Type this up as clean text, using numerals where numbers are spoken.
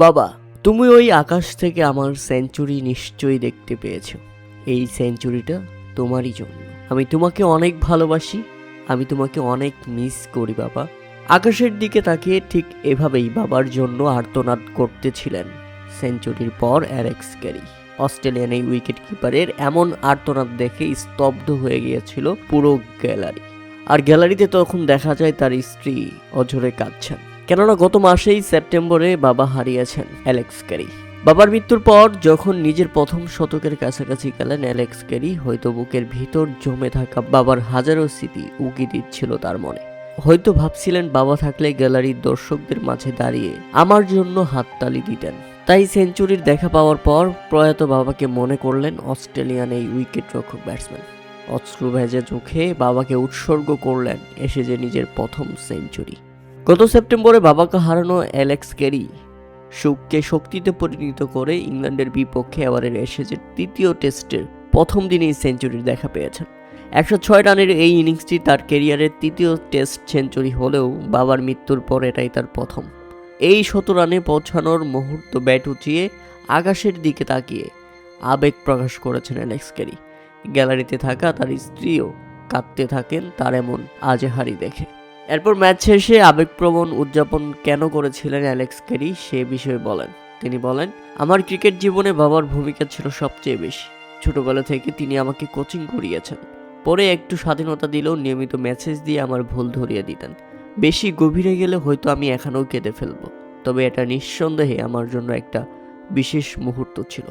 বাবা, তুমি ওই আকাশ থেকে আমার সেঞ্চুরি নিশ্চয়ই দেখতে পেয়েছো। এই সেঞ্চুরিটা তোমারই জন্য। আমি তোমাকে অনেক ভালোবাসি, আমি তোমাকে অনেক মিস করি বাবা। আকাশের দিকে তাকিয়ে ঠিক এভাবেই বাবার জন্য আর্তনাদ করতেছিলেন সেঞ্চুরির পর অ্যালেক্স ক্যারি। অস্ট্রেলিয়ান এই উইকেট কিপারের এমন আর্তনাদ দেখে স্তব্ধ হয়ে গিয়েছিল পুরো গ্যালারি। আর গ্যালারিতে তখন দেখা যায় তার স্ত্রী অঝরে কাঁদছেন, কেননা গত মাসেই সেপ্টেম্বরে বাবা হারিয়েছেন অ্যালেক্স ক্যারি। বাবার মৃত্যুর পর যখন নিজের প্রথম শতকের কাছাকাছি গেলেন অ্যালেক্স ক্যারি, হয়তো বুকের ভিতর জমে থাকা বাবার হাজারো স্মৃতি উকি দিচ্ছিল তার মনে। হয়তো ভাবছিলেন বাবা থাকলে গ্যালারির দর্শকদের মাঝে দাঁড়িয়ে আমার জন্য হাততালি দিতেন। তাই সেঞ্চুরির দেখা পাওয়ার পর প্রয়াত বাবাকে মনে করলেন অস্ট্রেলিয়ান এই উইকেট রক্ষক ব্যাটসম্যান। অশ্রু ভেজা চোখে বাবাকে উৎসর্গ করলেন এসে যে নিজের প্রথম সেঞ্চুরি। গত সেপ্টেম্বরে বাবাকে হারানো অ্যালেক্স ক্যারি সুখকে শক্তিতে পরিণত করে ইংল্যান্ডের বিপক্ষে এবারের অ্যাশেজের তৃতীয় টেস্টের প্রথম দিনেই সেঞ্চুরির দেখা পেয়েছেন। 106 রানের এই ইনিংসটি তার ক্যারিয়ারের তৃতীয় টেস্ট সেঞ্চুরি হলেও বাবার মৃত্যুর পর এটাই তার প্রথম। এই 100 রানে পৌঁছানোর মুহূর্ত ব্যাট উঁচিয়ে আকাশের দিকে তাকিয়ে আবেগ প্রকাশ করেছেন অ্যালেক্স ক্যারি। গ্যালারিতে থাকা তার স্ত্রীও কাঁদতে থাকেন তার এমন আজেহারি দেখে। এরপর ম্যাচ শেষে আবেগপ্রবণ উদযাপন কেন করেছিলেন অ্যালেক্স ক্যারি সে বিষয়ে বলেন। তিনি বলেন, আমার ক্রিকেট জীবনে বাবার ভূমিকা ছিল সবচেয়ে বেশি। ছোটবেলা থেকে তিনি আমাকে কোচিং করিয়েছেন, পরে একটু স্বাধীনতা দিলেও নিয়মিত মেসেজ দিয়ে আমার ভুল ধরিয়ে দিতেন। বেশি গভীরে গেলে হয়তো আমি এখানেও কেঁদে ফেলবো, তবে এটা নিঃসন্দেহে আমার জন্য একটা বিশেষ মুহূর্ত ছিল।